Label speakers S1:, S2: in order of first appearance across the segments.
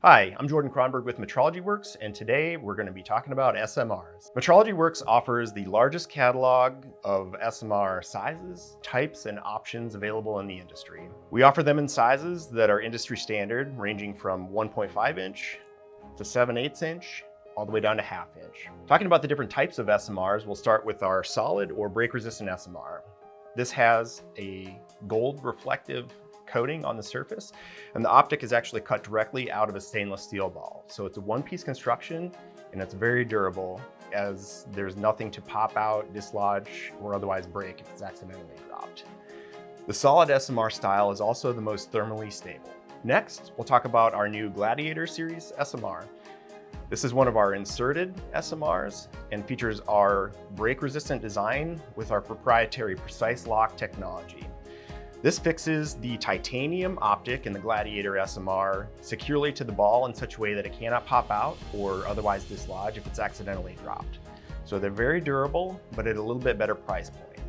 S1: Hi, I'm Jordan Kronberg with MetrologyWorks, and today we're going to be talking about SMRs. MetrologyWorks offers the largest catalog of SMR sizes, types, and options available in the industry. We offer them in sizes that are industry standard, ranging from 1.5 inch to 7/8 inch, all the way down to 1/2 inch. Talking about the different types of SMRs, we'll start with our solid or break-resistant SMR. This has a gold reflective coating on the surface, and the optic is actually cut directly out of a stainless steel ball. So it's a one-piece construction, and it's very durable, as there's nothing to pop out, dislodge, or otherwise break if it's accidentally dropped. The solid SMR style is also the most thermally stable. Next, we'll talk about our new Gladiator series SMR. This is one of our inserted SMRs and features our break-resistant design with our proprietary precise lock technology. This fixes the titanium optic in the Gladiator SMR securely to the ball in such a way that it cannot pop out or otherwise dislodge if it's accidentally dropped. So they're very durable, but at a little bit better price point.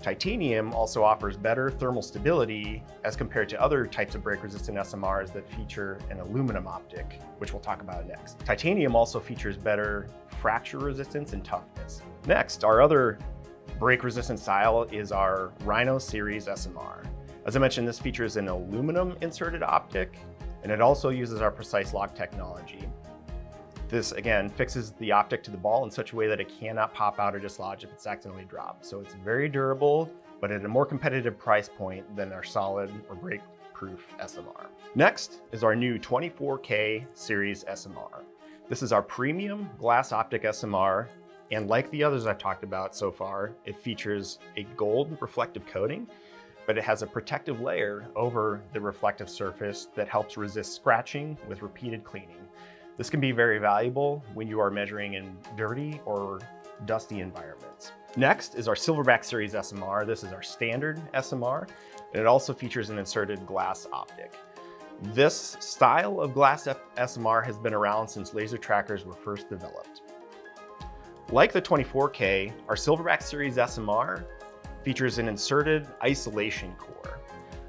S1: Titanium also offers better thermal stability as compared to other types of break-resistant SMRs that feature an aluminum optic, which we'll talk about next. Titanium also features better fracture resistance and toughness. Next, our other break-resistant style is our Rhino series SMR. As I mentioned, this features an aluminum inserted optic, and it also uses our precise lock technology. This, again, fixes the optic to the ball in such a way that it cannot pop out or dislodge if it's accidentally dropped. So it's very durable, but at a more competitive price point than our solid or break-proof SMR. Next is our new 24K series SMR. This is our premium glass optic SMR, and like the others I've talked about so far, it features a gold reflective coating, but it has a protective layer over the reflective surface that helps resist scratching with repeated cleaning. This can be very valuable when you are measuring in dirty or dusty environments. Next is our Silverback series SMR. This is our standard SMR, and it also features an inserted glass optic. This style of glass SMR has been around since laser trackers were first developed. Like the 24K, our Silverback series SMR features an inserted isolation core.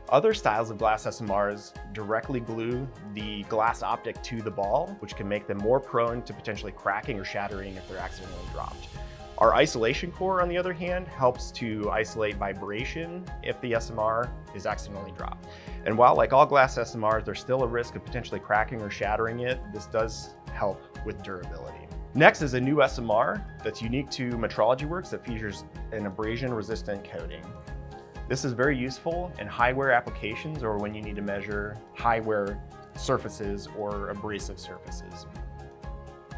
S1: Other styles of glass SMRs directly glue the glass optic to the ball, which can make them more prone to potentially cracking or shattering if they're accidentally dropped. Our isolation core, on the other hand, helps to isolate vibration if the SMR is accidentally dropped. And while, like all glass SMRs, there's still a risk of potentially cracking or shattering it, this does help with durability. Next is a new SMR that's unique to MetrologyWorks that features an abrasion-resistant coating. This is very useful in high-wear applications or when you need to measure high-wear surfaces or abrasive surfaces.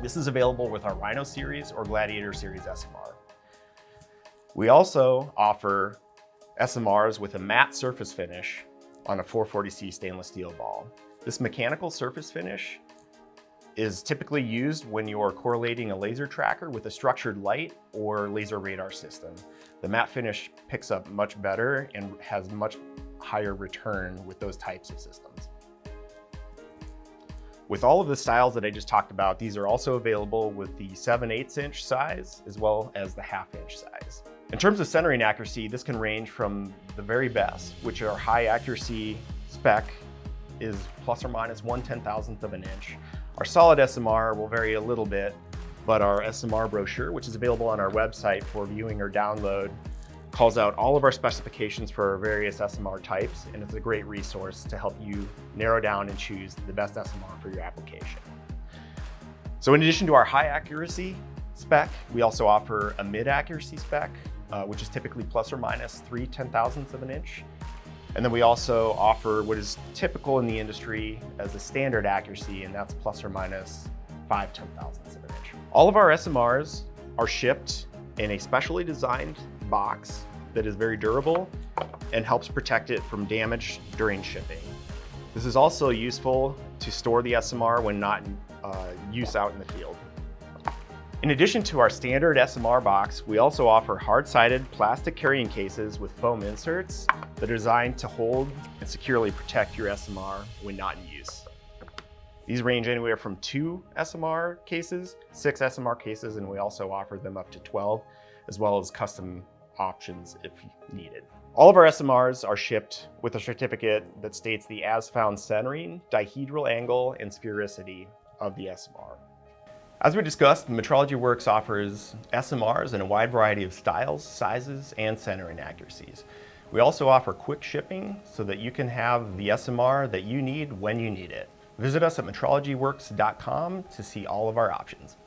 S1: This is available with our Rhino series or Gladiator series SMR. We also offer SMRs with a matte surface finish on a 440C stainless steel ball. This mechanical surface finish is typically used when you are correlating a laser tracker with a structured light or laser radar system. The matte finish picks up much better and has much higher return with those types of systems. With all of the styles that I just talked about, these are also available with the 7/8 inch size as well as the 1/2 inch size. In terms of centering accuracy, this can range from the very best, which our high accuracy spec is plus or minus 1/10,000th of an inch. Our solid SMR will vary a little bit, but our SMR brochure, which is available on our website for viewing or download, calls out all of our specifications for our various SMR types, and it's a great resource to help you narrow down and choose the best SMR for your application. So in addition to our high accuracy spec, we also offer a mid accuracy spec, which is typically plus or minus 3/10,000ths of an inch. And then we also offer what is typical in the industry as a standard accuracy, and that's plus or minus 5/10,000ths of an inch. All of our SMRs are shipped in a specially designed box that is very durable and helps protect it from damage during shipping. This is also useful to store the SMR when not in use out in the field. In addition to our standard SMR box, we also offer hard-sided plastic carrying cases with foam inserts that are designed to hold and securely protect your SMR when not in use. These range anywhere from 2 SMR cases, 6 SMR cases, and we also offer them up to 12, as well as custom options if needed. All of our SMRs are shipped with a certificate that states the as-found centering, dihedral angle, and sphericity of the SMR. As we discussed, MetrologyWorks offers SMRs in a wide variety of styles, sizes, and centering accuracies. We also offer quick shipping so that you can have the SMR that you need when you need it. Visit us at MetrologyWorks.com to see all of our options.